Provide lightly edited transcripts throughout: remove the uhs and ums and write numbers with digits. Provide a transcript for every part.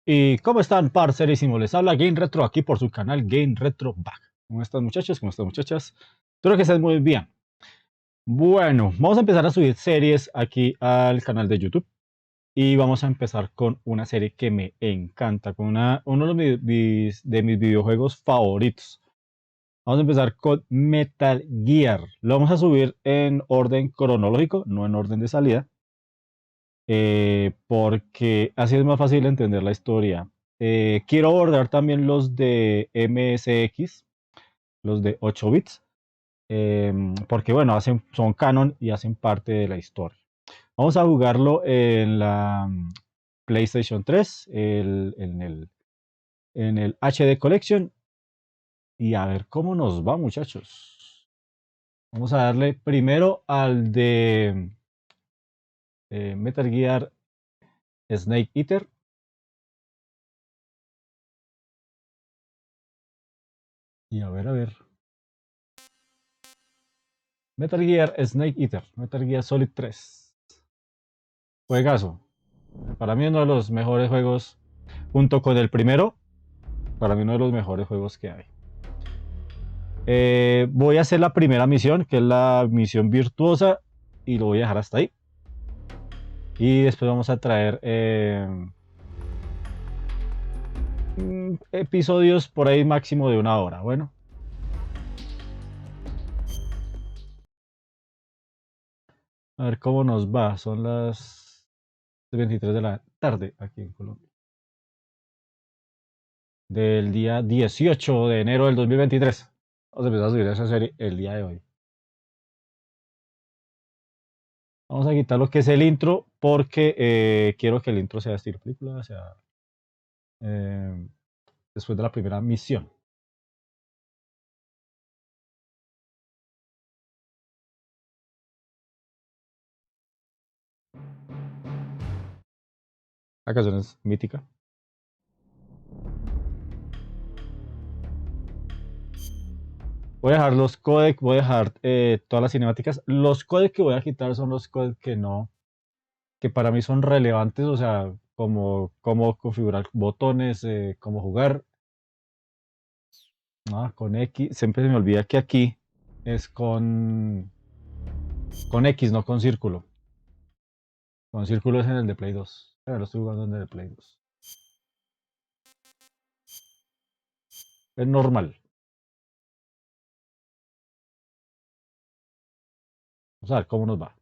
¿Y cómo están, parcerísimos? Les habla Game Retro aquí por su canal Game Retro Back. ¿Cómo están, muchachos? ¿Cómo están, muchachas? Espero que estén muy bien. Bueno, vamos a empezar a subir series aquí al canal de YouTube. Y vamos a empezar con una serie que me encanta, con uno de mis videojuegos favoritos. Vamos a empezar con Metal Gear. Lo vamos a subir en orden cronológico, no en orden de salida. Porque así es más fácil entender la historia. Quiero abordar también los de MSX, los de 8 bits, porque bueno, son canon y hacen parte de la historia. Vamos a jugarlo en la PlayStation 3, en el HD Collection, y a ver cómo nos va, muchachos. Vamos a darle primero al de Metal Gear Snake Eater. Y a ver. Metal Gear Snake Eater, Metal Gear Solid 3. Juegazo. Para mí uno de los mejores juegos, junto con el primero, para mí uno de los mejores juegos que hay. Voy a hacer la primera misión, que es la misión virtuosa, y lo voy a dejar hasta ahí. Y después vamos a traer episodios por ahí máximo de 1 hora. Bueno. A ver cómo nos va. Son las 23 de la tarde aquí en Colombia. Del día 18 de enero del 2023. Vamos a empezar a subir esa serie el día de hoy. Vamos a quitar lo que es el intro porque quiero que el intro sea estilo película, sea eh, después de la primera misión. La canción es mítica. Voy a dejar los codecs, voy a dejar todas las cinemáticas. Los codecs que voy a quitar son los codecs que no, que para mí son relevantes, o sea, como cómo configurar botones, cómo jugar. Con X, siempre se me olvida que aquí es con X, no con círculo. Con círculo es en el de Play 2. Pero lo estoy jugando en el de Play 2. Es normal. Vamos a ver cómo nos va.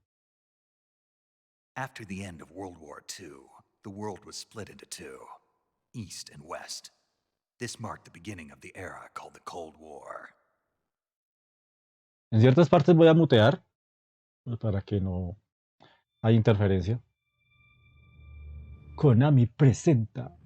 After the end of World War II, the world was split into two, East and West. This marked the beginning of the era called the Cold War. En ciertas partes voy a mutear para que no haya interferencia. Konami presenta.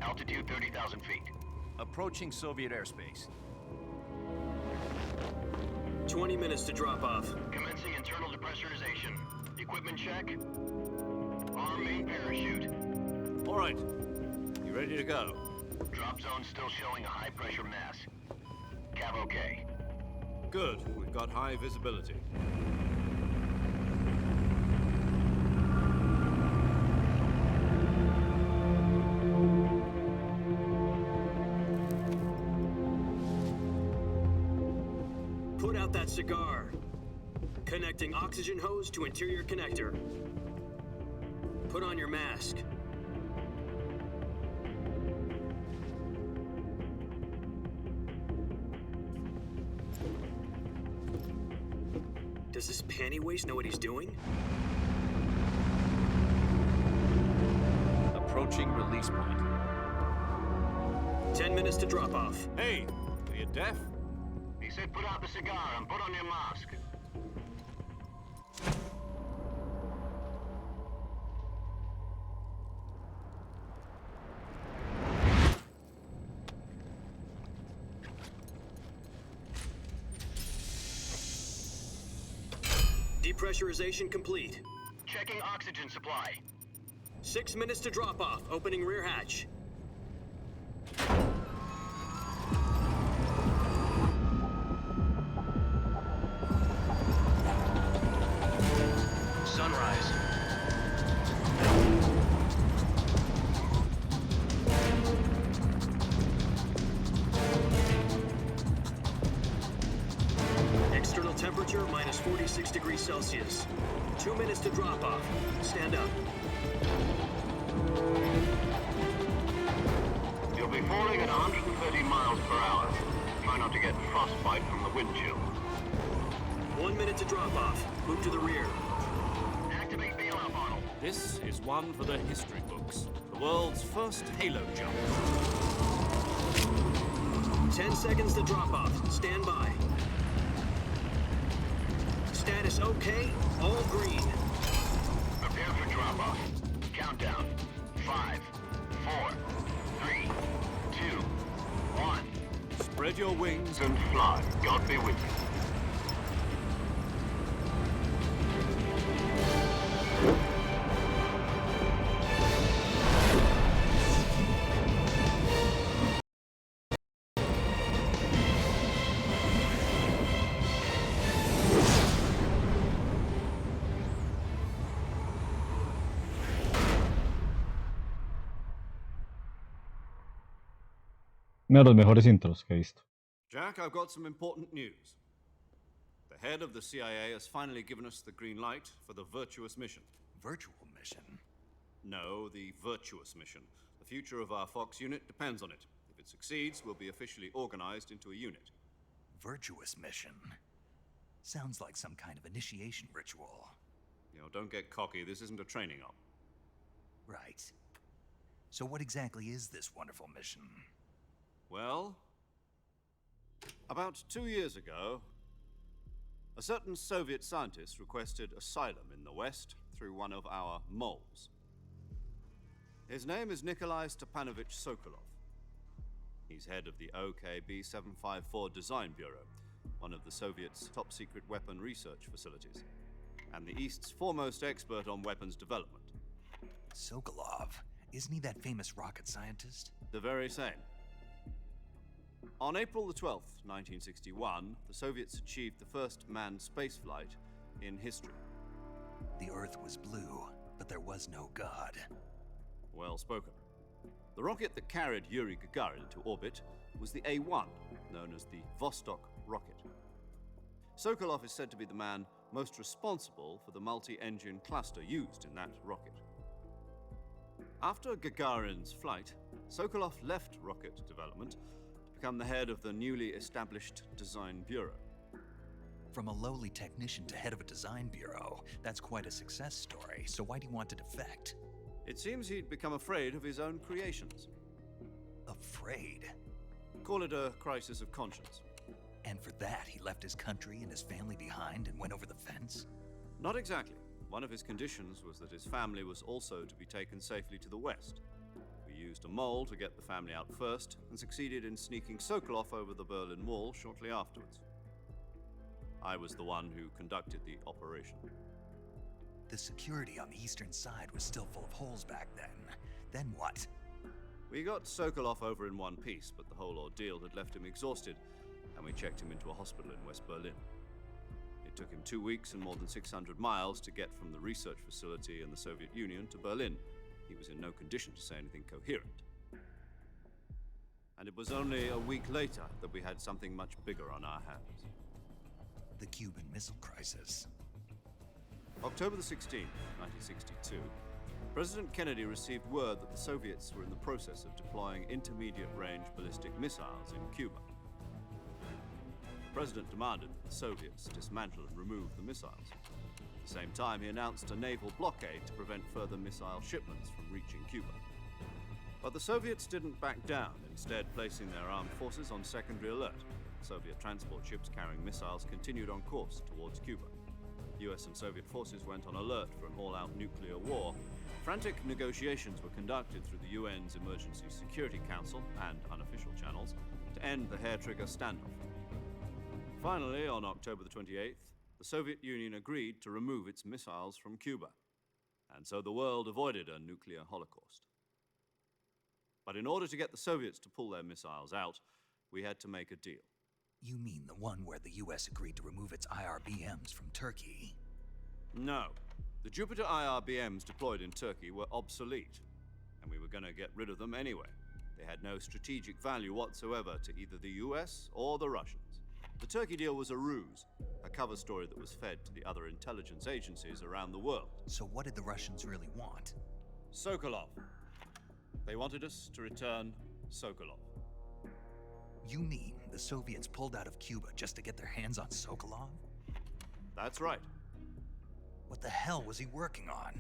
Altitude 30,000 feet. Approaching Soviet airspace. 20 minutes to drop off. Commencing internal depressurization. Equipment check. Arm main parachute. All right. You ready to go? Drop zone still showing a high pressure mass. Cav okay. Good. We've got high visibility. Put out that cigar. Connecting oxygen hose to interior connector. Put on your mask. Does this panty waste know what he's doing? Approaching release point. 10 minutes to drop off. Hey, are you deaf? He said put out the cigar and put on your mask. Depressurization complete. Checking oxygen supply. 6 minutes to drop off. Opening rear hatch. Sunrise. External temperature minus 46 degrees Celsius. 2 minutes to drop off. Stand up. You'll be falling at 130 miles per hour. Try not to get frostbite from the wind chill. 1 minute to drop off. Move to the rear. Activate bailout model. This is one for the history books. The world's first halo jump. 10 seconds to drop off. Stand by. Status okay. All green. Prepare for drop-off. Countdown. 5, 4, 3, 2, 1. Spread your wings. And fly. God be with you. Uno de los mejores intros que he visto. Jack, I've got some important news. The head of the CIA has finally given us the green light for the virtuous mission. Virtual mission? No, the virtuous mission. The future of our Fox unit depends on it. If it succeeds, we'll be officially organized into a unit. Virtuous mission? Sounds like some kind of initiation ritual. You know, don't get cocky. This isn't a training op. Right. So what exactly is this wonderful mission? Well, about 2 years ago, a certain Soviet scientist requested asylum in the West through one of our moles. His name is Nikolai Stepanovich Sokolov. He's head of the OKB-754 Design Bureau, one of the Soviets' top-secret weapon research facilities, and the East's foremost expert on weapons development. Sokolov? Isn't he that famous rocket scientist? The very same. On April the 12th, 1961, the Soviets achieved the first manned spaceflight in history. The Earth was blue, but there was no God. Well spoken. The rocket that carried Yuri Gagarin into orbit was the A-1, known as the Vostok rocket. Sokolov is said to be the man most responsible for the multi-engine cluster used in that rocket. After Gagarin's flight, Sokolov left rocket development to become the head of the newly established Design Bureau. From a lowly technician to head of a design bureau, that's quite a success story, so why do you want to defect? It seems he'd become afraid of his own creations. Afraid? Call it a crisis of conscience. And for that, he left his country and his family behind and went over the fence? Not exactly. One of his conditions was that his family was also to be taken safely to the West. We used a mole to get the family out first and succeeded in sneaking Sokolov over the Berlin Wall shortly afterwards. I was the one who conducted the operation. The security on the eastern side was still full of holes back then. Then what? We got Sokolov over in one piece, but the whole ordeal had left him exhausted, and we checked him into a hospital in West Berlin. It took him 2 weeks and more than 600 miles to get from the research facility in the Soviet Union to Berlin. He was in no condition to say anything coherent. And it was only a week later that we had something much bigger on our hands. The Cuban Missile Crisis. October the 16th, 1962, President Kennedy received word that the Soviets were in the process of deploying intermediate-range ballistic missiles in Cuba. The President demanded that the Soviets dismantle and remove the missiles. At the same time, he announced a naval blockade to prevent further missile shipments from reaching Cuba. But the Soviets didn't back down, instead placing their armed forces on secondary alert. Soviet transport ships carrying missiles continued on course towards Cuba. US and Soviet forces went on alert for an all-out nuclear war. Frantic negotiations were conducted through the UN's Emergency Security Council and unofficial channels to end the hair-trigger standoff. Finally, on October the 28th, the Soviet Union agreed to remove its missiles from Cuba, and so the world avoided a nuclear holocaust. But in order to get the Soviets to pull their missiles out, we had to make a deal. You mean the one where the US agreed to remove its IRBMs from Turkey? No. The Jupiter IRBMs deployed in Turkey were obsolete, and we were going to get rid of them anyway. They had no strategic value whatsoever to either the US or the Russians. The Turkey deal was a ruse, a cover story that was fed to the other intelligence agencies around the world. So what did the Russians really want? Sokolov. They wanted us to return Sokolov. You mean the Soviets pulled out of Cuba just to get their hands on Sokolov? That's right. What the hell was he working on?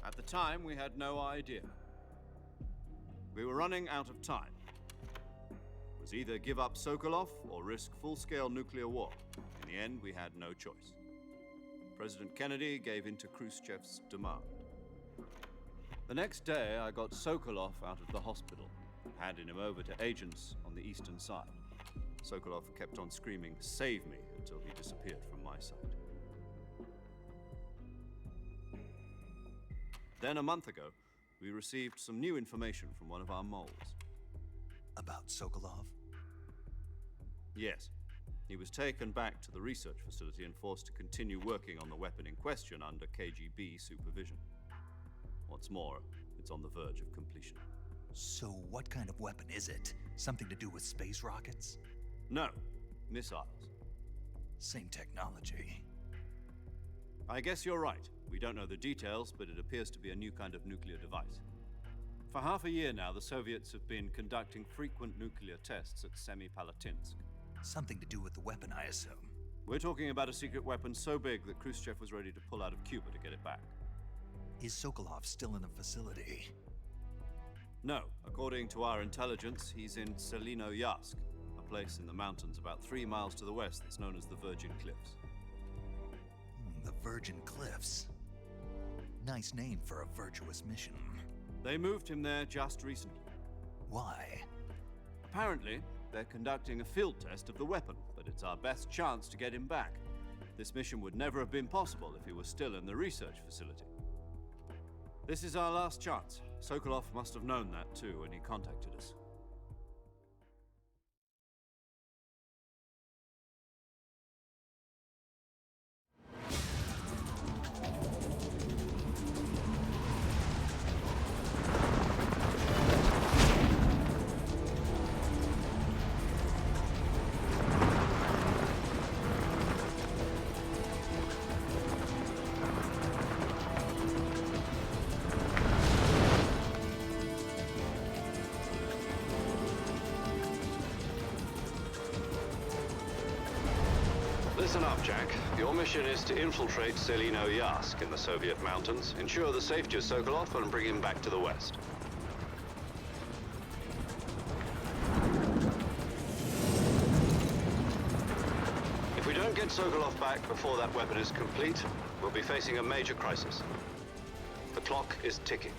At the time, we had no idea. We were running out of time. It was either give up Sokolov or risk full-scale nuclear war. In the end, we had no choice. President Kennedy gave in to Khrushchev's demand. The next day, I got Sokolov out of the hospital, handing him over to agents on the eastern side. Sokolov kept on screaming, "Save me," until he disappeared from my sight. Then a month ago, we received some new information from one of our moles. About Sokolov? Yes. He was taken back to the research facility and forced to continue working on the weapon in question under KGB supervision. What's more, it's on the verge of completion. So what kind of weapon is it? Something to do with space rockets? No, missiles. Same technology. I guess you're right. We don't know the details, but it appears to be a new kind of nuclear device. For half a year now, the Soviets have been conducting frequent nuclear tests at Semipalatinsk. Something to do with the weapon, I assume. We're talking about a secret weapon so big that Khrushchev was ready to pull out of Cuba to get it back. Is Sokolov still in the facility? No, according to our intelligence, he's in Selinoyarsk, a place in the mountains about 3 miles to the west that's known as the Virgin Cliffs. The Virgin Cliffs. Nice name for a virtuous mission. They moved him there just recently. Why? Apparently, they're conducting a field test of the weapon, but it's our best chance to get him back. This mission would never have been possible if he was still in the research facility. This is our last chance. Sokolov must have known that too when he contacted us. Listen up, Jack. Your mission is to infiltrate Selinoyarsk in the Soviet mountains, ensure the safety of Sokolov, and bring him back to the West. If we don't get Sokolov back before that weapon is complete, we'll be facing a major crisis. The clock is ticking.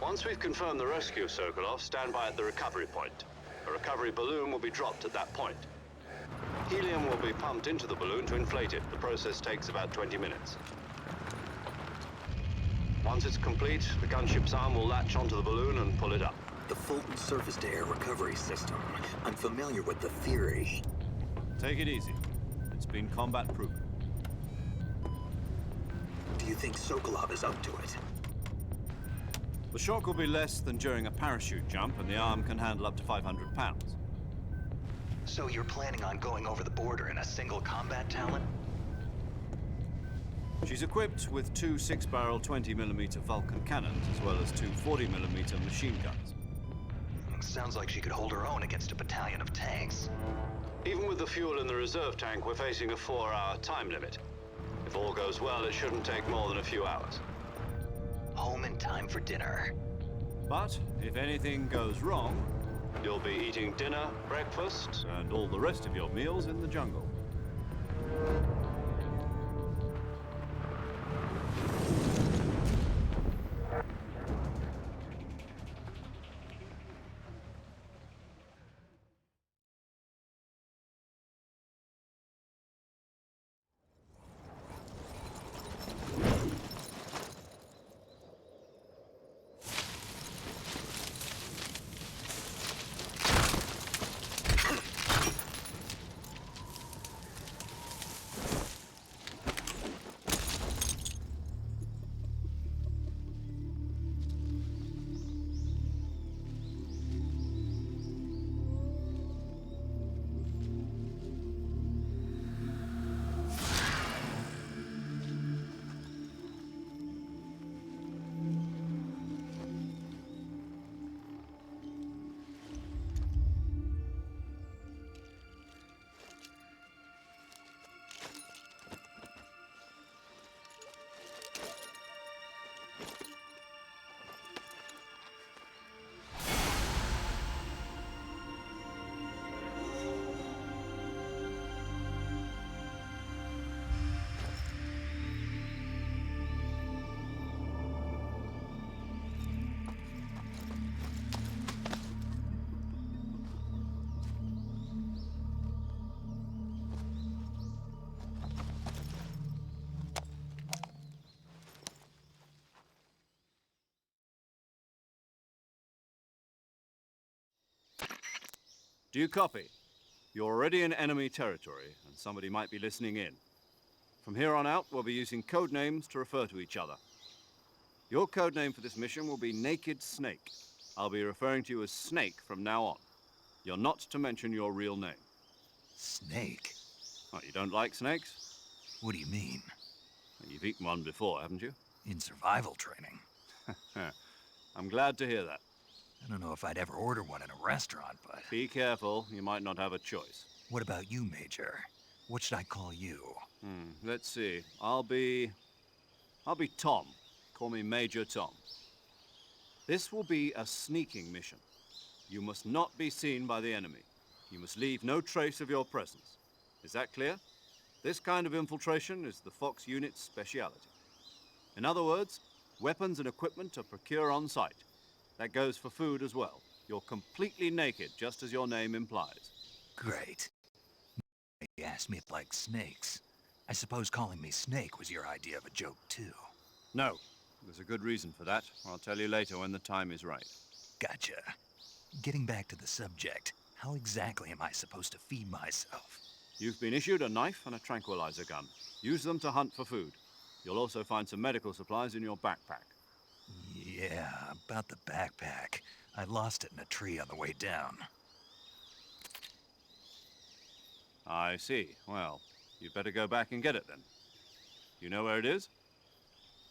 Once we've confirmed the rescue of Sokolov, stand by at the recovery point. A recovery balloon will be dropped at that point. Helium will be pumped into the balloon to inflate it. The process takes about 20 minutes. Once it's complete, the gunship's arm will latch onto the balloon and pull it up. The Fulton surface-to-air recovery system. I'm familiar with the theory. Take it easy. It's been combat-proven. Do you think Sokolov is up to it? The shock will be less than during a parachute jump, and the arm can handle up to 500 pounds. So you're planning on going over the border in a single combat talon? She's equipped with 2 6-barrel 20mm Vulcan cannons, as well as 2 40mm machine guns. Sounds like she could hold her own against a battalion of tanks. Even with the fuel in the reserve tank, we're facing a 4-hour time limit. If all goes well, it shouldn't take more than a few hours. Home in time for dinner. But if anything goes wrong, you'll be eating dinner, breakfast, and all the rest of your meals in the jungle. Do you copy? You're already in enemy territory, and somebody might be listening in. From here on out, we'll be using code names to refer to each other. Your code name for this mission will be Naked Snake. I'll be referring to you as Snake from now on. You're not to mention your real name. Snake? Oh, you don't like snakes? What do you mean? You've eaten one before, haven't you? In survival training? I'm glad to hear that. I don't know if I'd ever order one in a restaurant, but... Be careful, you might not have a choice. What about you, Major? What should I call you? Let's see. I'll be Tom. Call me Major Tom. This will be a sneaking mission. You must not be seen by the enemy. You must leave no trace of your presence. Is that clear? This kind of infiltration is the Fox unit's speciality. In other words, weapons and equipment are procured on site. That goes for food as well. You're completely naked, just as your name implies. Great. You asked me if I like snakes. I suppose calling me Snake was your idea of a joke, too. No, there's a good reason for that. I'll tell you later when the time is right. Gotcha. Getting back to the subject, how exactly am I supposed to feed myself? You've been issued a knife and a tranquilizer gun. Use them to hunt for food. You'll also find some medical supplies in your backpack. Yeah, about the backpack. I lost it in a tree on the way down. I see. Well, you'd better go back and get it then. You know where it is?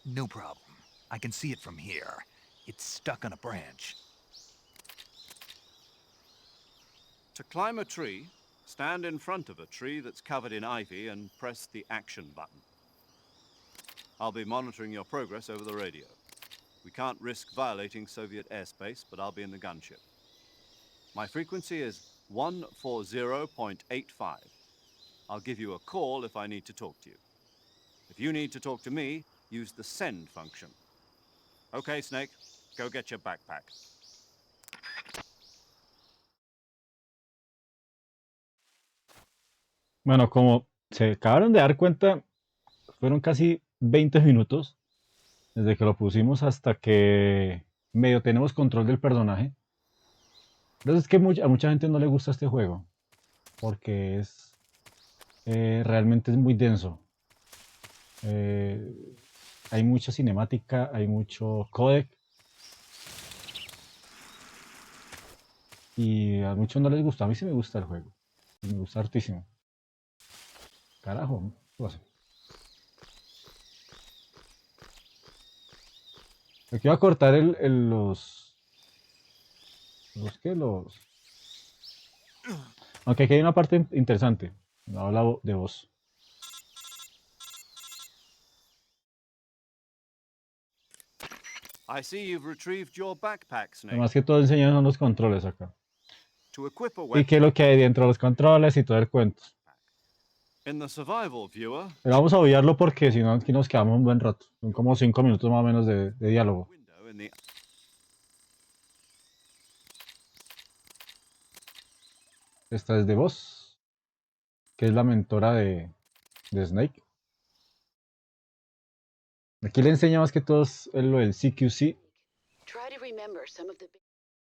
No problem. I can see it from here. It's stuck on a branch. To climb a tree, stand in front of a tree that's covered in ivy and press the action button. I'll be monitoring your progress over the radio. We can't risk violating Soviet airspace, but I'll be in the gunship. My frequency is 140.85. I'll give you a call if I need to talk to you. If you need to talk to me, use the send function. Okay, Snake, go get your backpack. Bueno, como se acabaron de dar cuenta, fueron casi 20 minutos desde que lo pusimos hasta que medio tenemos control del personaje. Entonces es que a mucha gente no le gusta este juego, porque es realmente es muy denso. Hay mucha cinemática, hay mucho codec, y a muchos no les gusta. A mí sí me gusta el juego, me gusta hartísimo. Carajo, ¿qué pasa? Aquí voy a cortar los... Aunque aquí hay una parte interesante. No habla de voz. I see you've retrieved your backpack, Snake. Más que todo enseñan los controles acá. To equip a Y weapon qué es lo que hay dentro de los controles y todo el cuento. in the survival viewer, Pero vamos a obviarlo porque si no aquí nos quedamos un buen rato. Son como 5 minutos más o menos de diálogo. window in the Esta es de voz, que es la mentora de Snake. Aquí le enseña más que todo lo del CQC.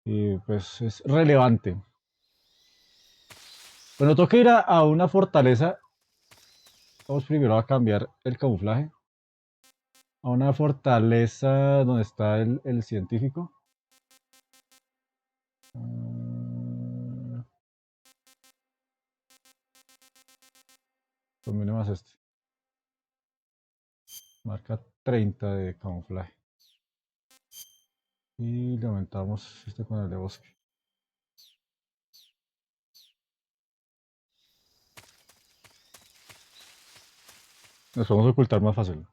Y pues es relevante. Bueno, toca ir a una fortaleza. Vamos primero a cambiar el camuflaje. A una fortaleza donde está el científico. Conviene más este. Marca 30 de camuflaje. Y le aumentamos este con el de bosque. Nos podemos ocultar más fácil.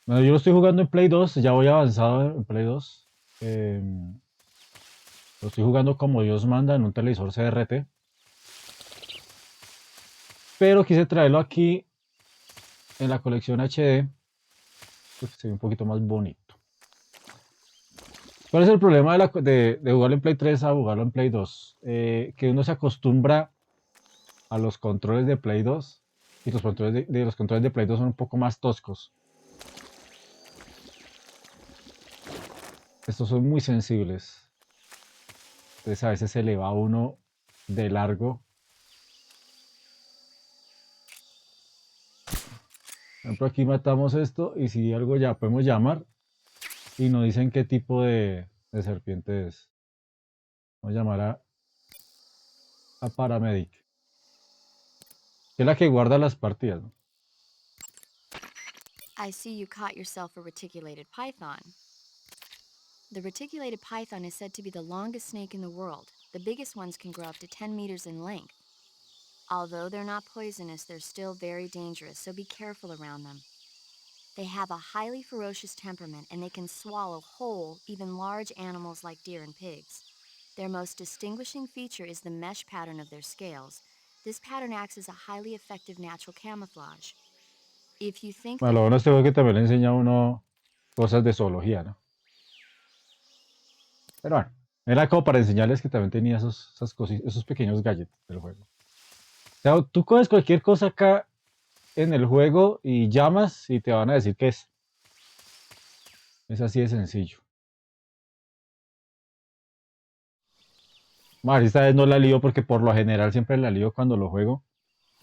Bueno, yo lo estoy jugando en Play 2, ya voy avanzado en Play 2. Lo estoy jugando como Dios manda en un televisor CRT. Pero quise traerlo aquí en la colección HD, porque se ve un poquito más bonito. ¿Cuál es el problema de jugarlo en Play 3 a jugarlo en Play 2? Que uno se acostumbra a los controles de Play 2 y los controles de Play 2 son un poco más toscos. Estos son muy sensibles. Entonces a veces se le va a uno de largo. Por ejemplo, aquí matamos esto y si algo ya podemos llamar y nos dicen qué tipo de serpiente es. Vamos a llamar a Paramedic, que es la que guarda las partidas, ¿no? I see you caught yourself a reticulated python. The reticulated python is said to be the longest snake in the world. The biggest ones can grow up to 10 meters in length. Although they're not poisonous, they're still very dangerous, so be careful around them. They have a highly ferocious temperament and they can swallow whole, even large animals like deer and pigs. Their most distinguishing feature is the mesh pattern of their scales. This pattern acts as a highly effective natural camouflage. If you think Bueno, lo bueno de este juego es que también le enseña a uno cosas de zoología, ¿no? Pero bueno, era como para enseñarles que también tenía esos pequeños gadgets del juego. O sea, tú coges cualquier cosa acá en el juego y llamas y te van a decir qué es. Es así de sencillo. Bueno, esta vez no la lío porque por lo general siempre la lío cuando lo juego.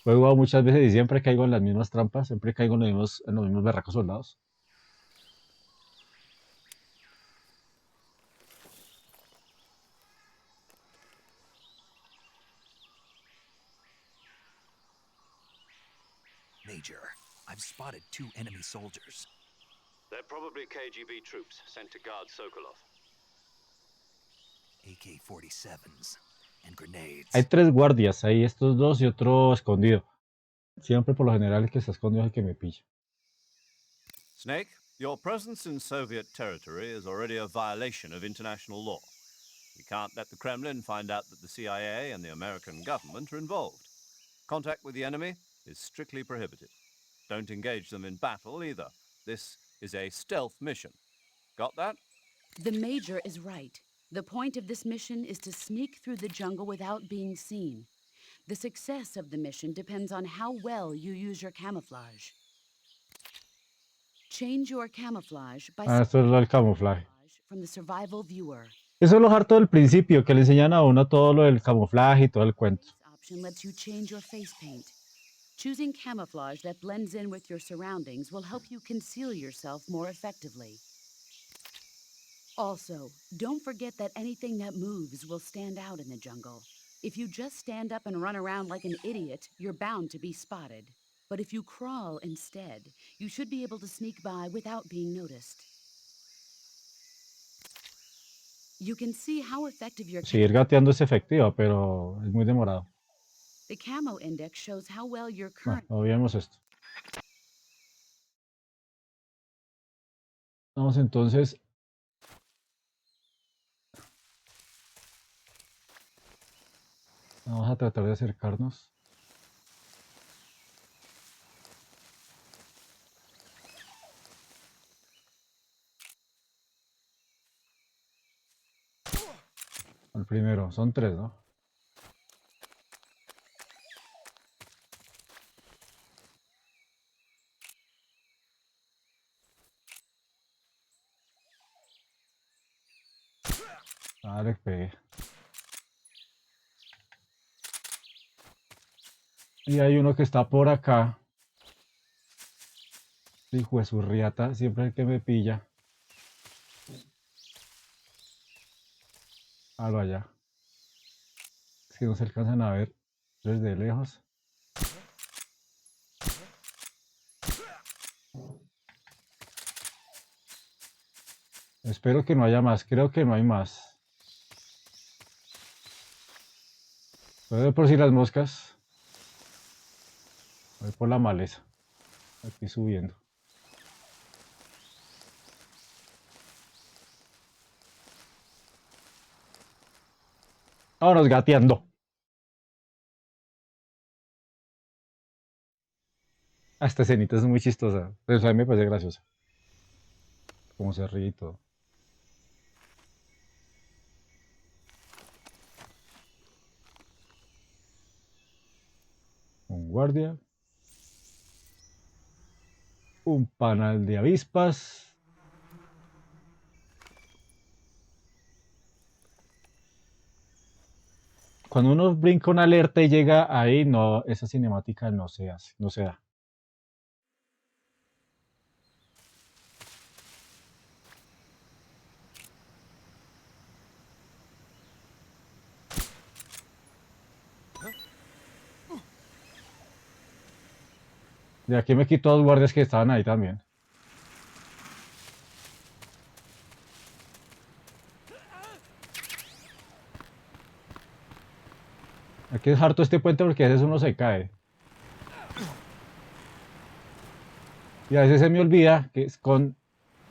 Juego muchas veces y siempre caigo en las mismas trampas, siempre caigo en los mismos berracos soldados. Major, I've spotted 2 enemy soldiers. They're probably KGB troops sent to guard Sokolov. AK-47s and grenades. Hay 3 guardias, ahí estos 2 y otro escondido. Siempre por lo general el que está escondido es el que me pilla. Snake, your presence in Soviet territory is already a violation of international law. We can't let the Kremlin find out that the CIA and the American government are involved. Contact with the enemy is strictly prohibited. Don't engage them in battle either. This is a stealth mission. Got that? The Major is right. The point of this mission is to sneak through the jungle without being seen. The success of the mission depends on how well you use your camouflage. Change your camouflage by Esto es el camuflaje. from the survival viewer. Eso es lo harto del principio, que le enseñan a uno todo lo del camuflaje y todo el cuento. This option lets you change your face paint. Choosing camouflage that blends in with your surroundings will help you conceal yourself more effectively. Also, don't forget that anything that moves will stand out in the jungle. If you just stand up and run around like an idiot, you're bound to be spotted. But if you crawl instead, you should be able to sneak by without being noticed. You can see how effective your Seguir gateando es efectiva, pero es muy demorado. The camo index shows how well your Bueno, current obviemos esto. Vamos entonces. Vamos a tratar de acercarnos. Al primero, son 3, ¿no? Ah, le pegué. Y hay uno que está por acá. Hijo de su riata, siempre el que me pilla. Hágalo allá. Es que no se alcanzan a ver desde lejos. Espero que no haya más, creo que no hay más. Voy a ver por si las moscas. Voy por la maleza. Aquí subiendo. Vámonos gateando. Esta escenita es muy chistosa. Pero a mí me parece graciosa. Como se ríe y todo. Un guardia. Un panal de avispas. cuando uno brinca una alerta y llega ahí, no, esa cinemática no se hace, no se da. De aquí me quito a 2 guardias que estaban ahí también. Hay que dejar todo este puente porque a veces uno se cae. Y a veces se me olvida que es con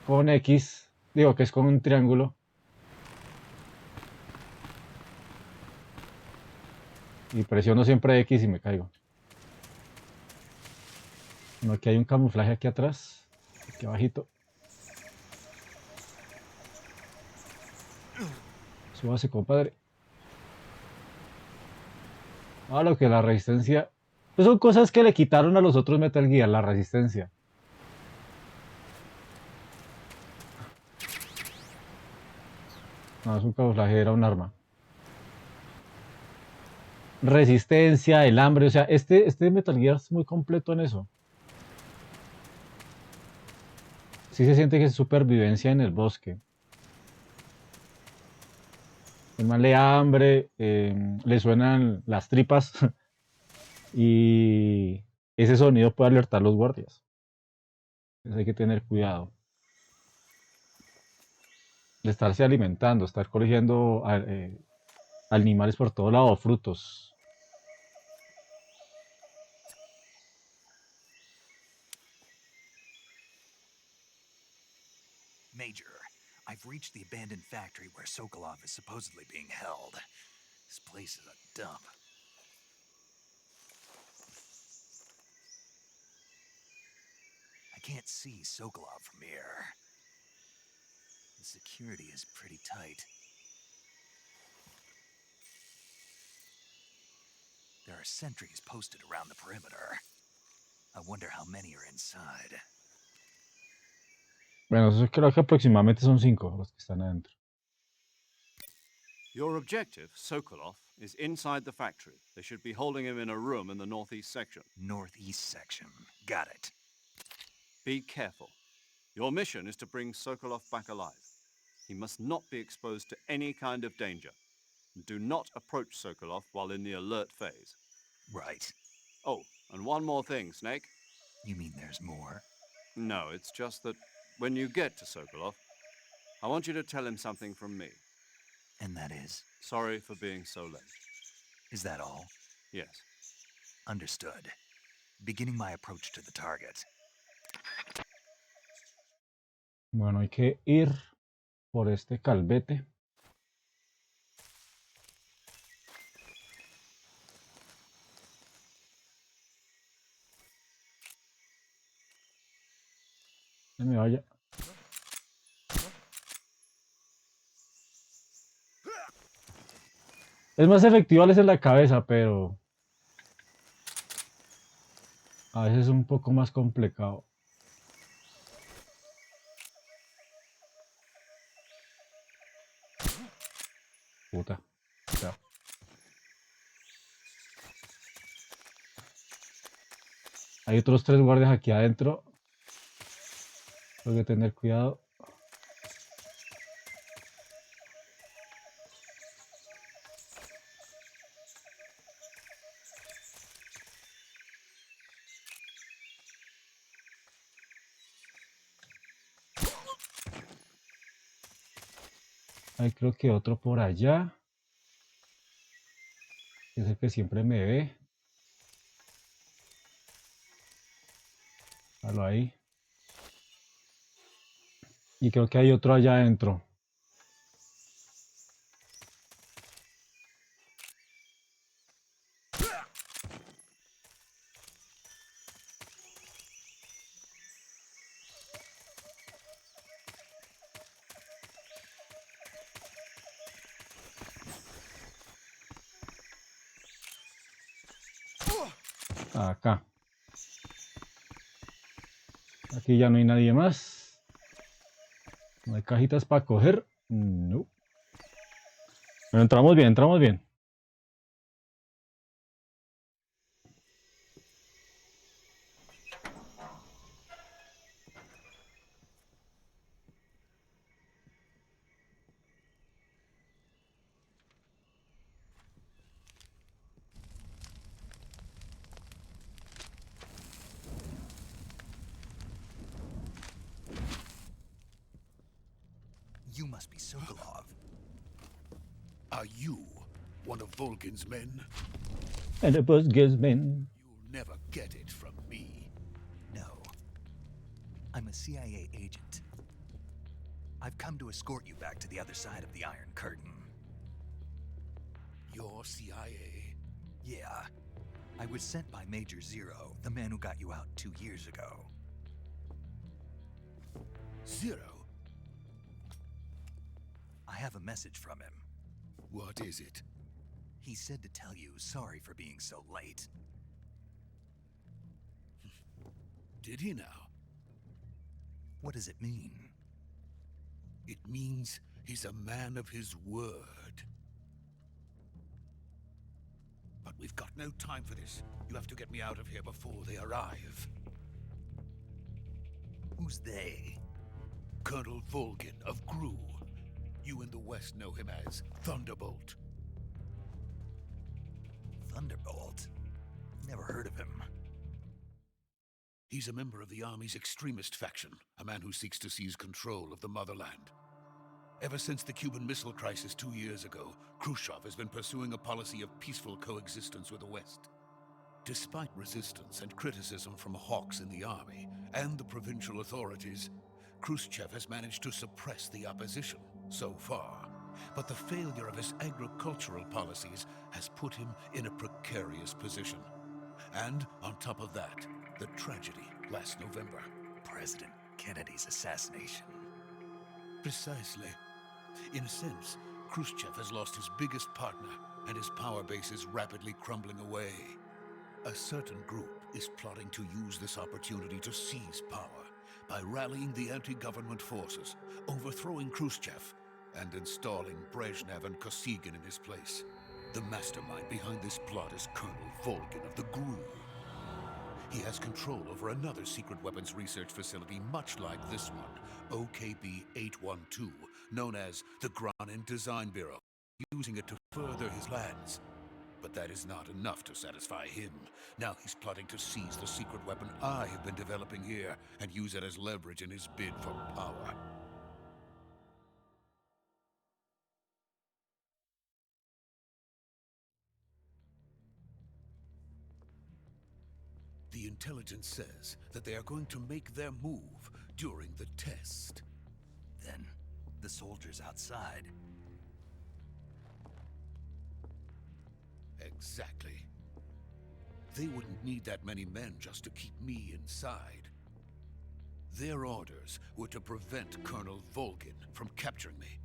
X, digo que es con un triángulo. Y presiono siempre X y me caigo. Bueno, aquí hay un camuflaje aquí atrás, aquí abajito. Súbase, compadre. Ah, lo que la resistencia... Pues son cosas que le quitaron a los otros Metal Gear, la resistencia. No, es un camuflaje, era un arma. Resistencia, el hambre, o sea, este Metal Gear es muy completo en eso. Sí se siente que es supervivencia en el bosque. El man le da hambre, le suenan las tripas y ese sonido puede alertar a los guardias. Entonces hay que tener cuidado de estarse alimentando, estar cogiendo animales por todo lado, frutos. Major, I've reached the abandoned factory where Sokolov is supposedly being held. This place is a dump. I can't see Sokolov from here. The security is pretty tight. There are sentries posted around the perimeter. I wonder how many are inside. Bueno, eso creo que aproximadamente son 5 los que están adentro. Your objective, Sokolov, is inside the factory. They should be holding him in a room in the northeast section. Northeast section. Got it. Be careful. Your mission is to bring Sokolov back alive. He must not be exposed to any kind of danger. Do not approach Sokolov while in the alert phase. Right. Oh, and one more thing, Snake. You mean there's more? No, it's just that when you get to Sokolov, I want you to tell him something from me. And that is? Sorry for being so late. Is that all? Yes. Understood. Beginning my approach to the target. Bueno, hay que ir por este calvete. No me vaya. Es más efectivo darles en la cabeza, pero a veces es un poco más complicado. Puta. Ya. Hay otros 3 guardias aquí adentro. Tengo que tener cuidado. Hay creo que otro por allá. Es el que siempre me ve. Déjalo ahí. Y creo que hay otro allá adentro. Acá. Aquí ya no hay nadie más. No hay cajitas para coger. No. Pero entramos bien, entramos bien. You must be Sokolov. Are you one of Volgin's men? And the bus gives men. You'll never get it from me. No. I'm a CIA agent. I've come to escort you back to the other side of the Iron Curtain. You're CIA? Yeah. I was sent by Major Zero, the man who got you out 2 years ago. Zero? I have a message from him. What is it? He said to tell you sorry for being so late. Did he now? What does it mean? It means he's a man of his word. But we've got no time for this. You have to get me out of here before they arrive. Who's they? Colonel Volgin of GRU. You in the West know him as Thunderbolt. Thunderbolt? Never heard of him. He's a member of the Army's extremist faction, a man who seeks to seize control of the motherland. Ever since the Cuban Missile Crisis 2 years ago, Khrushchev has been pursuing a policy of peaceful coexistence with the West. Despite resistance and criticism from hawks in the army and the provincial authorities, Khrushchev has managed to suppress the opposition so far. But the failure of his agricultural policies has put him in a precarious position. And on top of that, the tragedy last November. President Kennedy's assassination. Precisely. In a sense, Khrushchev has lost his biggest partner, and his power base is rapidly crumbling away. A certain group is plotting to use this opportunity to seize power by rallying the anti-government forces, overthrowing Khrushchev, and installing Brezhnev and Kosygin in his place. The mastermind behind this plot is Colonel Volgin of the GRU. He has control over another secret weapons research facility much like this one, OKB-812, known as the Granin Design Bureau, using it to further his plans. But that is not enough to satisfy him. Now he's plotting to seize the secret weapon I have been developing here and use it as leverage in his bid for power. The intelligence says that they are going to make their move during the test. Then, the soldiers outside. Exactly. They wouldn't need that many men just to keep me inside. Their orders were to prevent Colonel Volgin from capturing me.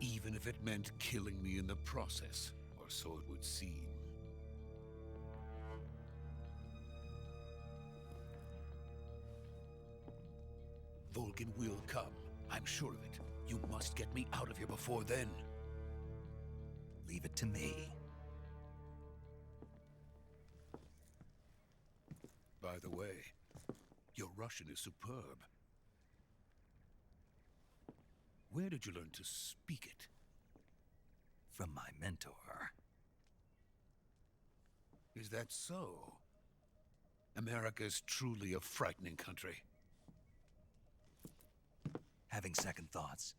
Even if it meant killing me in the process, or so it would seem. Volgin will come. I'm sure of it. You must get me out of here before then. Leave it to me. By the way, your Russian is superb. Where did you learn to speak it? From my mentor. Is that so? America is truly a frightening country. Having second thoughts?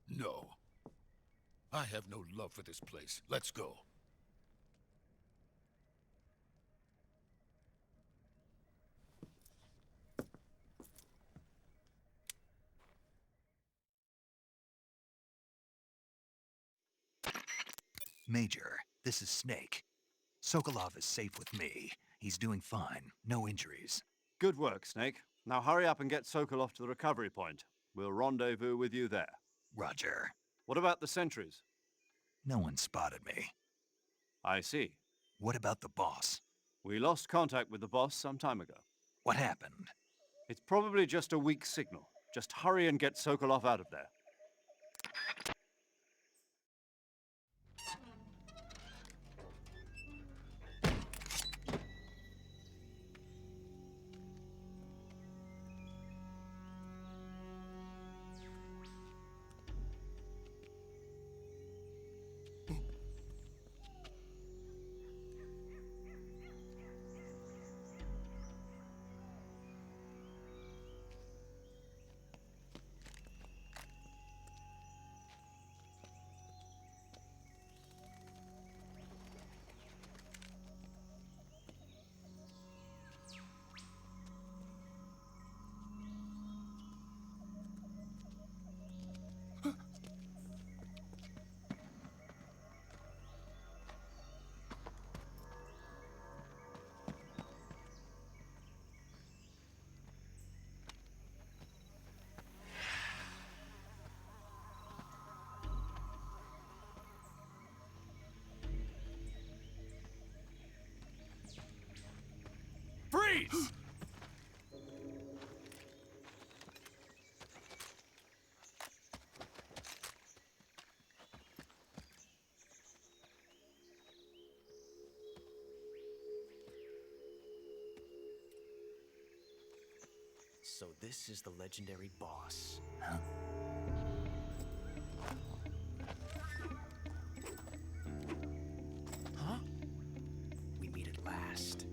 No. I have no love for this place. Let's go. Major, this is Snake. Sokolov is safe with me. He's doing fine. No injuries. Good work, Snake. Now hurry up and get Sokolov to the recovery point. We'll rendezvous with you there. Roger. What about the sentries? No one spotted me. I see. What about the boss? We lost contact with the boss some time ago. What happened? It's probably just a weak signal. Just hurry and get Sokolov out of there. Please! So this is the legendary boss. Huh? We meet at last.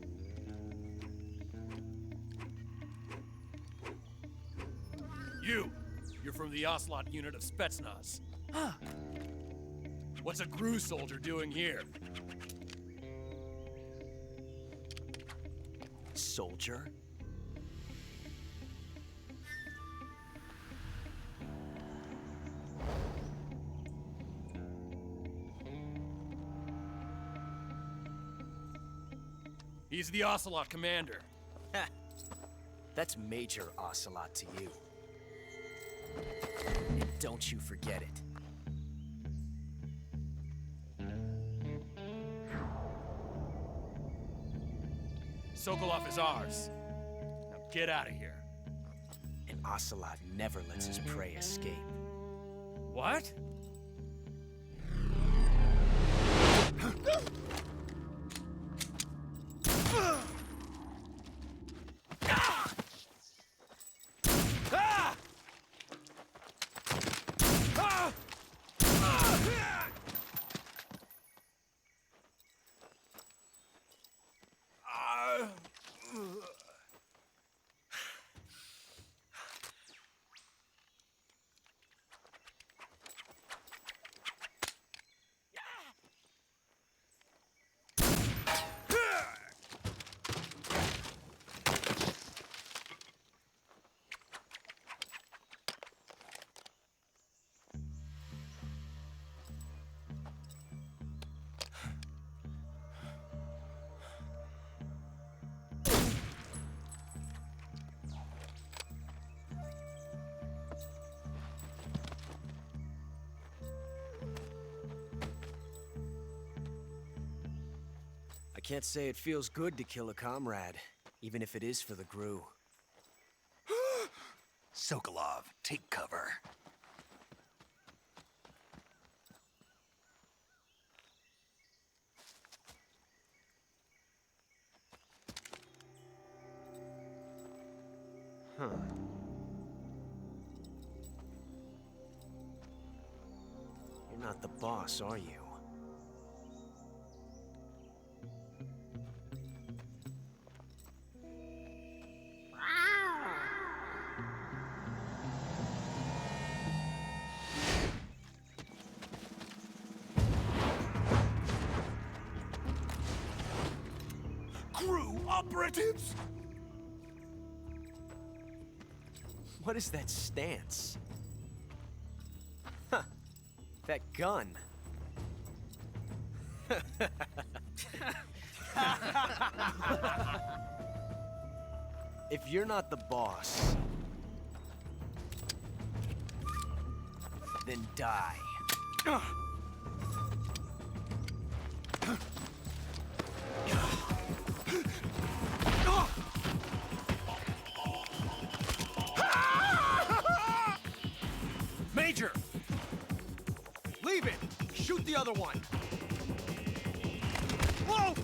You're from the Ocelot unit of Spetsnaz. Huh. What's a GRU soldier doing here? Soldier? He's the Ocelot commander. Ha! That's Major Ocelot to you. And don't you forget it. Sokolov is ours. Now get out of here. And Ocelot never lets his prey escape. What? I can't say it feels good to kill a comrade, even if it is for the GRU. Sokolov, take cover. Huh. You're not the boss, are you? GRU operatives! What is that stance? Huh. That gun. If you're not the boss, then die. Major! Leave it! Shoot the other one! Whoa!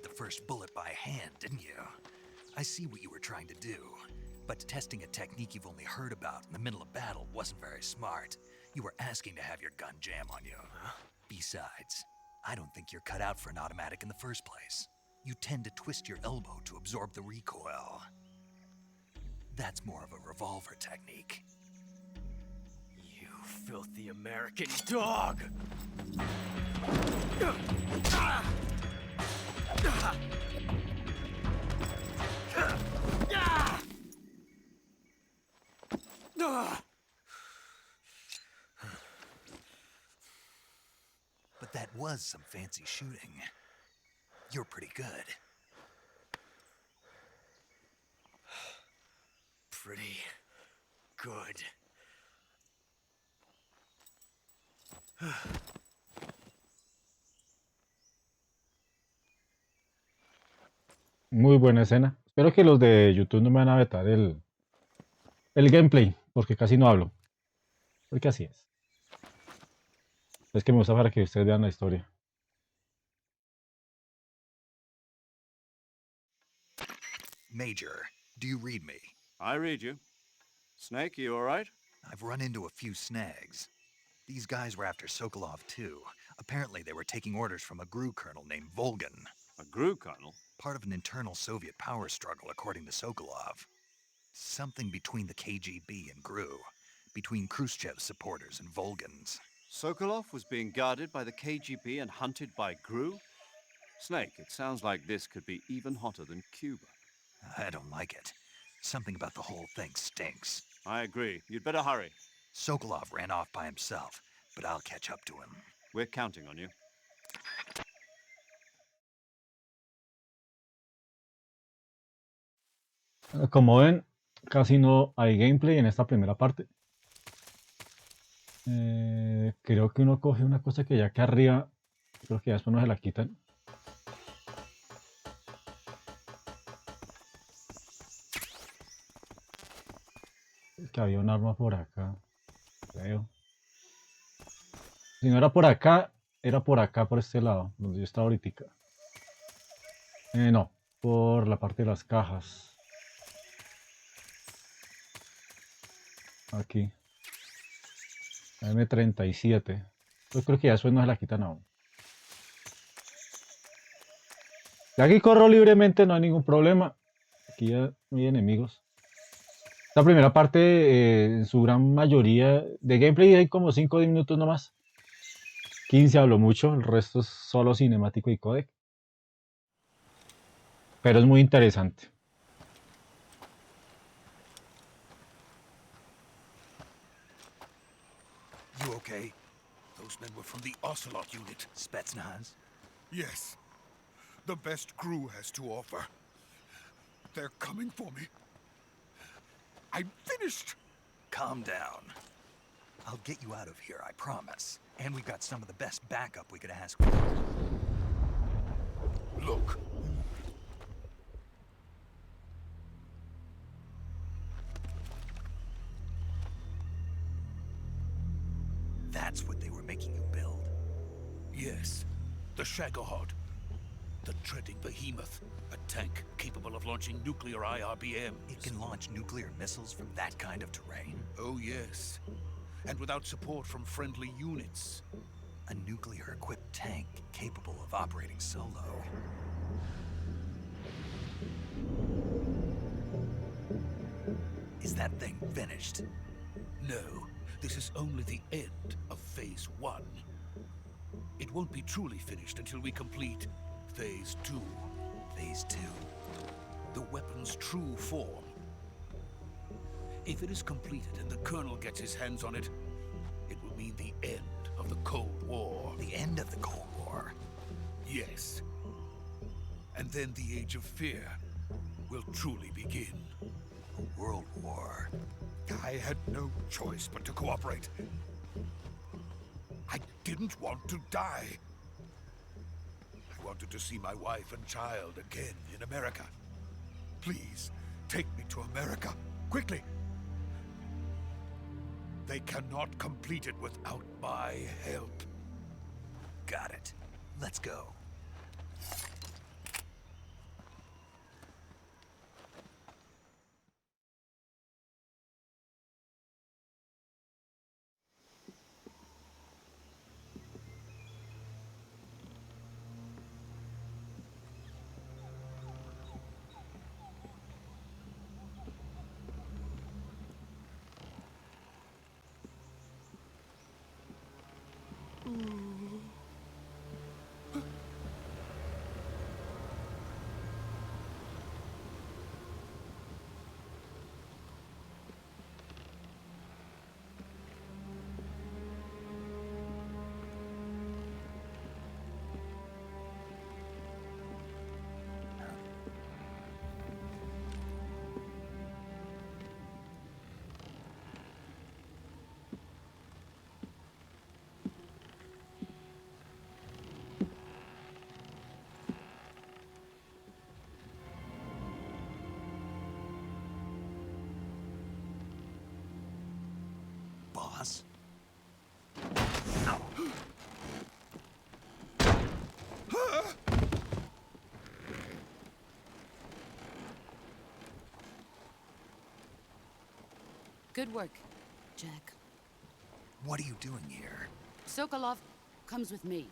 the first bullet by hand, didn't you? I see what you were trying to do, but testing a technique you've only heard about in the middle of battle wasn't very smart. You were asking to have your gun jam on you. Besides, I don't think you're cut out for an automatic in the first place. You tend to twist your elbow to absorb the recoil. That's more of a revolver technique. You filthy American dog! But that was some fancy shooting. You're pretty good. Pretty good. Muy buena escena. Espero que los de YouTube no me van a vetar el gameplay, porque casi no hablo. Porque así es. Es que me gusta para que ustedes vean la historia. Major, do you read me? I read you. Snake, you all right? I've run into a few snags. These guys were after Sokolov too. Apparently they were taking orders from a GRU colonel named Volgan. A GRU colonel? Part of an internal Soviet power struggle, according to Sokolov. Something between the KGB and GRU. Between Khrushchev's supporters and Volgan's. Sokolov was being guarded by the KGB and hunted by GRU? Snake, it sounds like this could be even hotter than Cuba. I don't like it. Something about the whole thing stinks. I agree. You'd better hurry. Sokolov ran off by himself, but I'll catch up to him. We're counting on you. Como ven, casi no hay gameplay en esta primera parte. Creo que uno coge una cosa que ya que arriba, creo que ya después no se la quitan. Que había un arma por acá, creo. Si no era por acá por este lado, donde yo estaba ahorita. No, por la parte de las cajas. Aquí. M37. Yo creo que ya después no se la quitan aún. Y aquí corro libremente, no hay ningún problema. Aquí ya no hay enemigos. La primera parte, en su gran mayoría, de gameplay hay como 5 minutos nomás. 15 hablo mucho, el resto es solo cinemático y codec. Pero es muy interesante. You okay? Those men were from the Ocelot unit. Spetsnaz? Yes. The best GRU has to offer. They're coming for me. I'm finished! Calm down. I'll get you out of here, I promise. And we've got some of the best backup we could ask for. Look. That's what they were making you build? Yes. The Shagohod. The treading behemoth. A tank capable of launching nuclear IRBMs. It can launch nuclear missiles from that kind of terrain? Oh, yes. And without support from friendly units. A nuclear-equipped tank capable of operating solo. Is that thing finished? No, this is only the end of Phase 1. It won't be truly finished until we complete Phase 2. Phase 2? The weapon's true form. If it is completed and the Colonel gets his hands on it, it will mean the end of the Cold War. The end of the Cold War? Yes. And then the Age of Fear will truly begin. A world war? I had no choice but to cooperate. I didn't want to die. I wanted to see my wife and child again in America. Please, take me to America, quickly. They cannot complete it without my help. Got it. Let's go. boss. Good work, Jack. What are you doing here? Sokolov comes with me.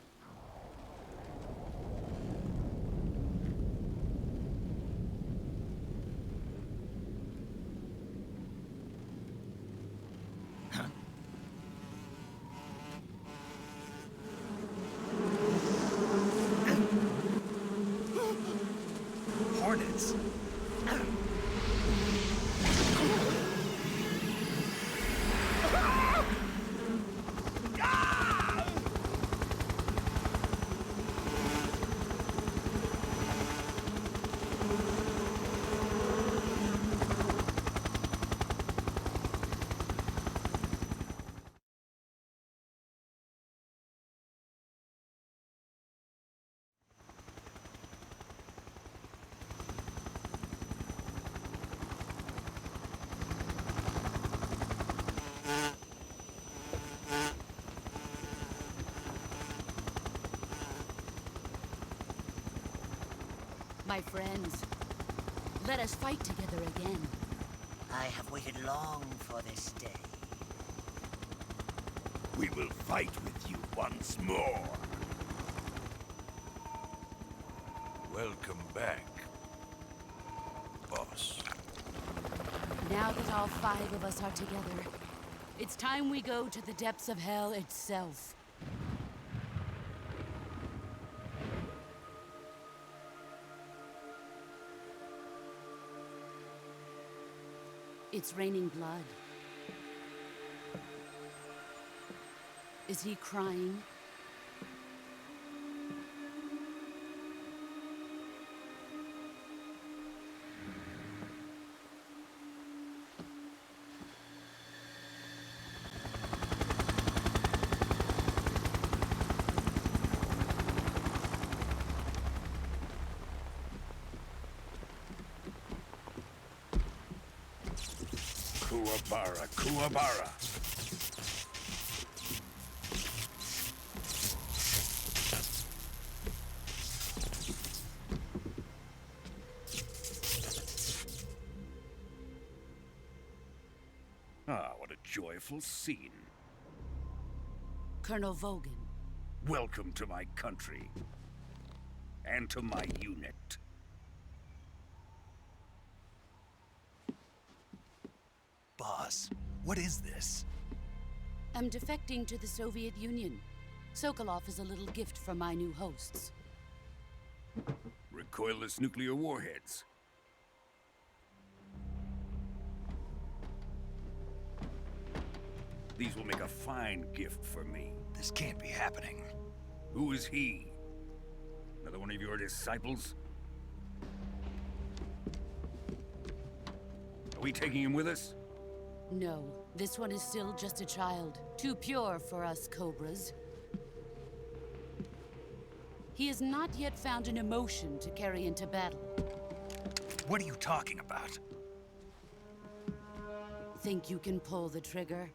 Hornets. My friends, let us fight together again. I have waited long for this day. We will fight with you once more. Welcome back, boss. Now that all 5 of us are together, it's time we go to the depths of hell itself. It's raining blood. Is he crying? Kuwabara, Kuwabara. Ah, what a joyful scene. Colonel Vogan. Welcome to my country. And to my unit. Boss, what is this? I'm defecting to the Soviet Union. Sokolov is a little gift from my new hosts. Recoilless nuclear warheads. These will make a fine gift for me. This can't be happening. Who is he? Another one of your disciples? Are we taking him with us? No, this one is still just a child. Too pure for us Cobras. He has not yet found an emotion to carry into battle. What are you talking about? Think you can pull the trigger?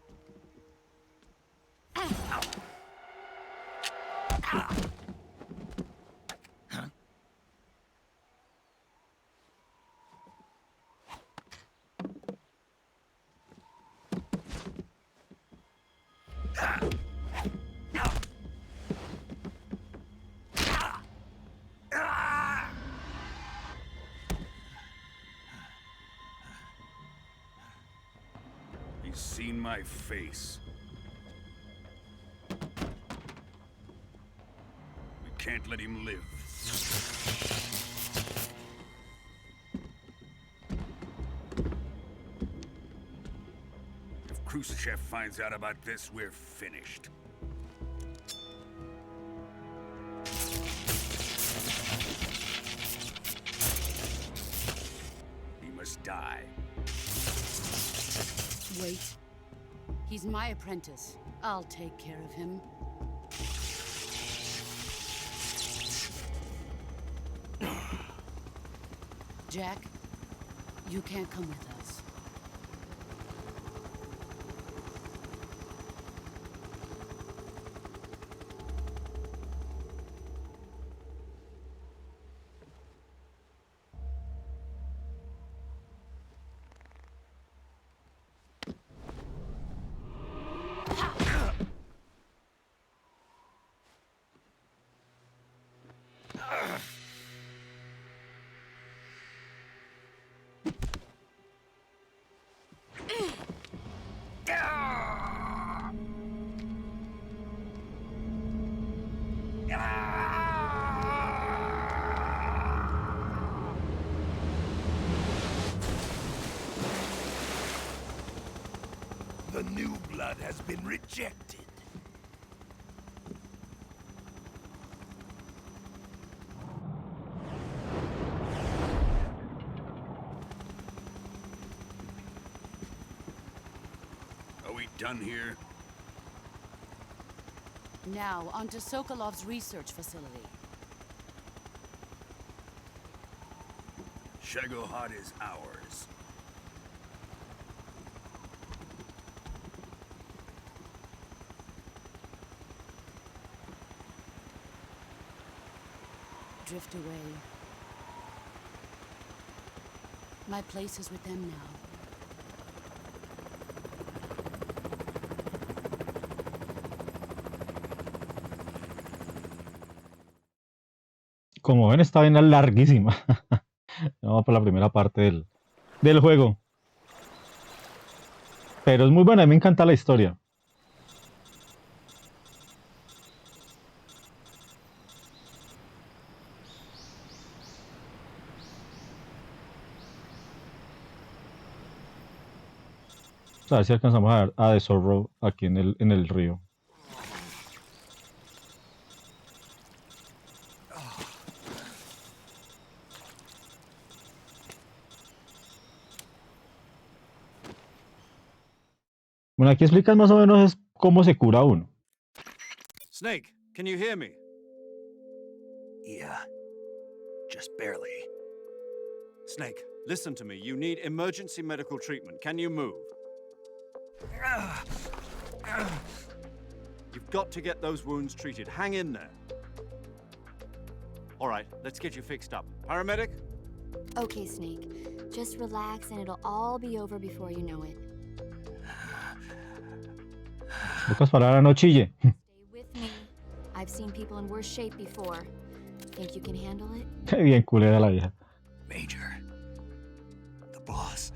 He's seen my face. We can't let him live. If Khrushchev finds out about this, we're finished. He must die. Wait. He's my apprentice. I'll take care of him. Jack, you can't come with us. new blood has been rejected. Are we done here? Now, on to Sokolov's research facility. Shagohod is ours. Drift away. My place is with them now. Como ven, esta vaina es larguísima. Vamos por la primera parte del juego. Pero es muy buena, a mí me encanta la historia. A ver si alcanzamos a ver a The Zorro aquí en el río. Bueno, aquí explican más o menos cómo se cura uno. Snake, can you hear me? Yeah. Just barely. Snake, listen to me. You need emergency medical treatment. Can you move? You've got to get those wounds treated. Hang in there. All right, let's get you fixed up. Paramedic? Okay, Snake. Just relax and it'll all be over before you know it. Pocas palabras, no chille. Stay with me. I've seen people in worse shape before. Think you can handle it? Qué bien culera la vieja. Major. The boss.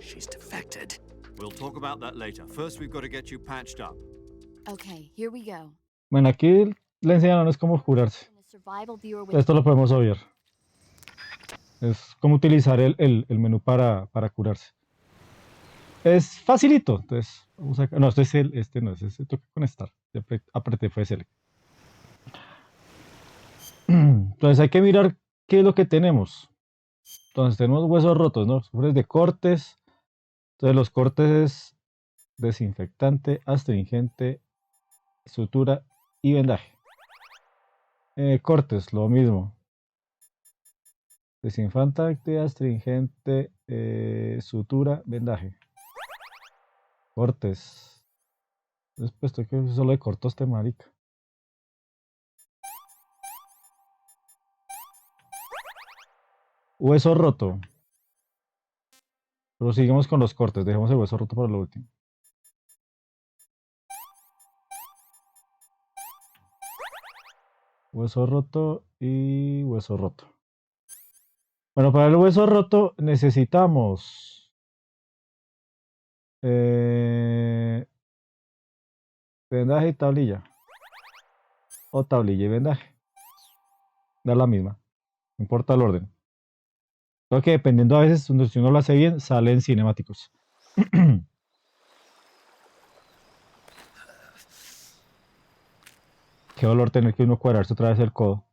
She's defected. We'll talk about that later. First, we've got to get you patched up. Okay, here we go. Bueno, aquí le enseñan cómo curarse. In the survival viewer with Esto lo podemos obviar. Es cómo utilizar el menú para curarse. Es facilito. Entonces, vamos a... No, este no es. Este toca con Start. Apreté fue Select. Entonces hay que mirar qué es lo que tenemos. Entonces tenemos huesos rotos, ¿no? Sufres de cortes. Entonces los cortes es desinfectante, astringente, sutura y vendaje. Cortes, lo mismo. Desinfectante, astringente, sutura, vendaje. Cortes. Después esto que solo de cortos este marica. Hueso roto. Pero seguimos con los cortes. Dejemos el hueso roto para lo último. Hueso roto y hueso roto. Bueno, para el hueso roto necesitamos vendaje y tablilla. O tablilla y vendaje. Da la misma. No importa el orden. Creo que dependiendo a veces, si uno lo hace bien, salen cinemáticos. Qué dolor tener que uno cuadrarse otra vez el codo.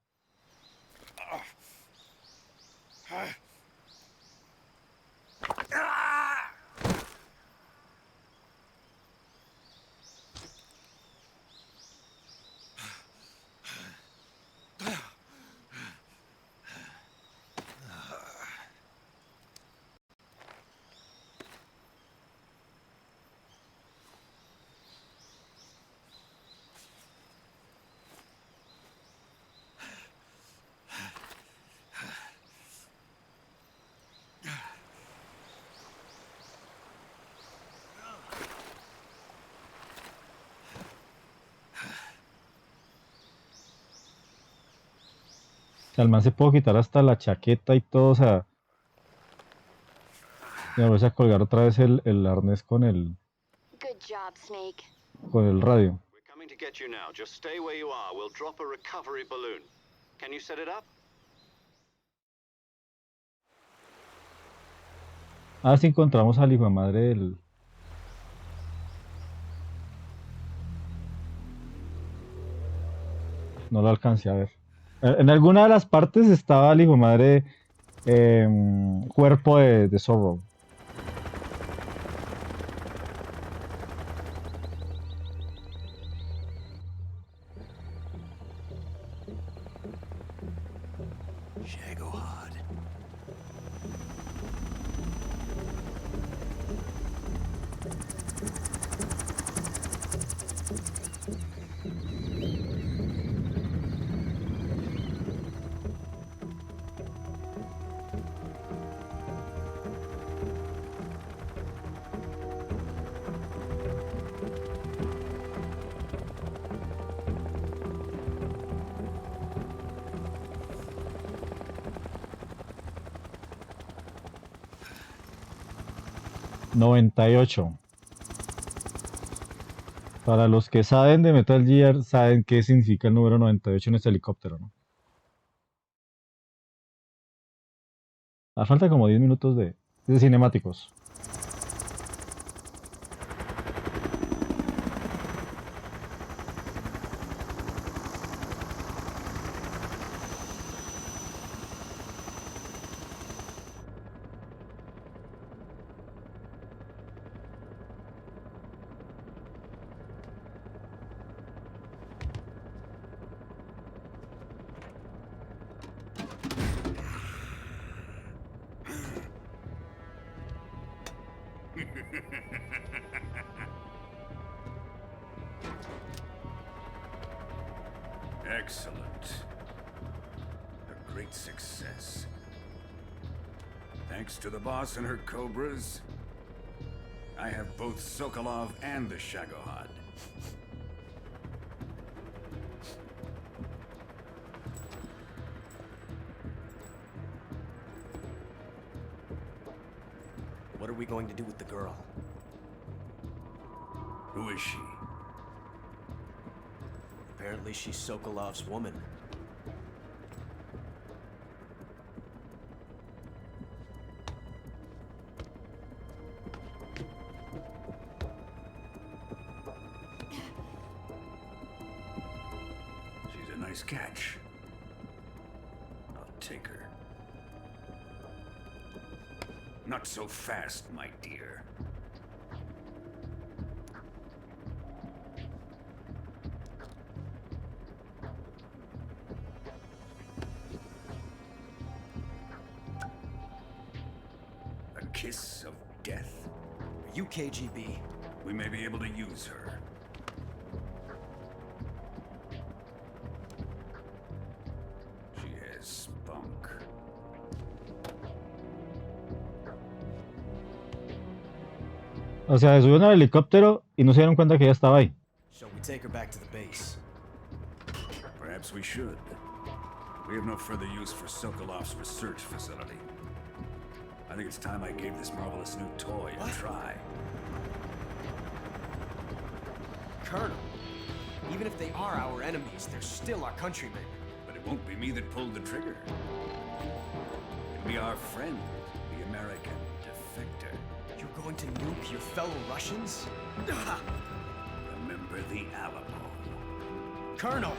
O sea, el man se puede quitar hasta la chaqueta y todo, o sea... Y a veces a colgar otra vez el arnés con el Good job, Snake. radio. We're coming to get you now. Just stay where you are. We'll drop a recovery balloon. Can you set it up? Ah, sí encontramos al hijo de madre no lo alcancé a ver. En alguna de las partes estaba el hijo de madre cuerpo de Zorro. Shagohod. $98. Para los que saben de Metal Gear, saben qué significa el número 98 en este helicóptero, ¿no? Falta como 10 minutos de cinemáticos. Excellent. A great success. Thanks to the boss and her cobras, I have both Sokolov and the Shagohod. What are we going to do with the girl? Who is she? Apparently she's Sokolov's woman. She's a nice catch. I'll take her. Not so fast, my dear. A kiss of death? Are you KGB? We may be able to use her. She has spunk. O sea, se subieron al helicóptero y no se dieron cuenta que ella estaba ahí. Shall we take her back to the base? Perhaps we should. We have no further use for Sokolov's research facility. I think it's time I gave this marvelous new toy a try. Colonel, even if they are our enemies, they're still our countrymen. But it won't be me that pulled the trigger. It'll be our friend, the American defector. You're going to nuke your fellow Russians? Remember the Alamo. Colonel!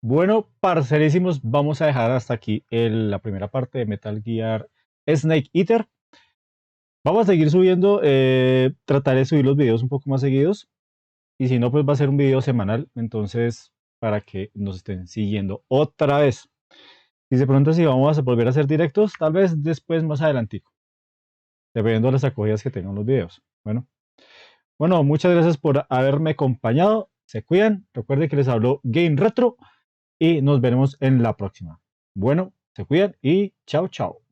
Bueno, parcerísimos, vamos a dejar hasta aquí la primera parte de Metal Gear Snake Eater. Vamos a seguir subiendo, trataré de subir los videos un poco más seguidos. Y si no, pues va a ser un video semanal. Entonces, para que nos estén siguiendo otra vez. Y se pregunta si vamos a volver a hacer directos, tal vez después, más adelantico, dependiendo de las acogidas que tengan los videos. Bueno, muchas gracias por haberme acompañado. Se cuidan. Recuerden que les habló Game Retro y nos veremos en la próxima. Bueno, se cuidan y chao, chao.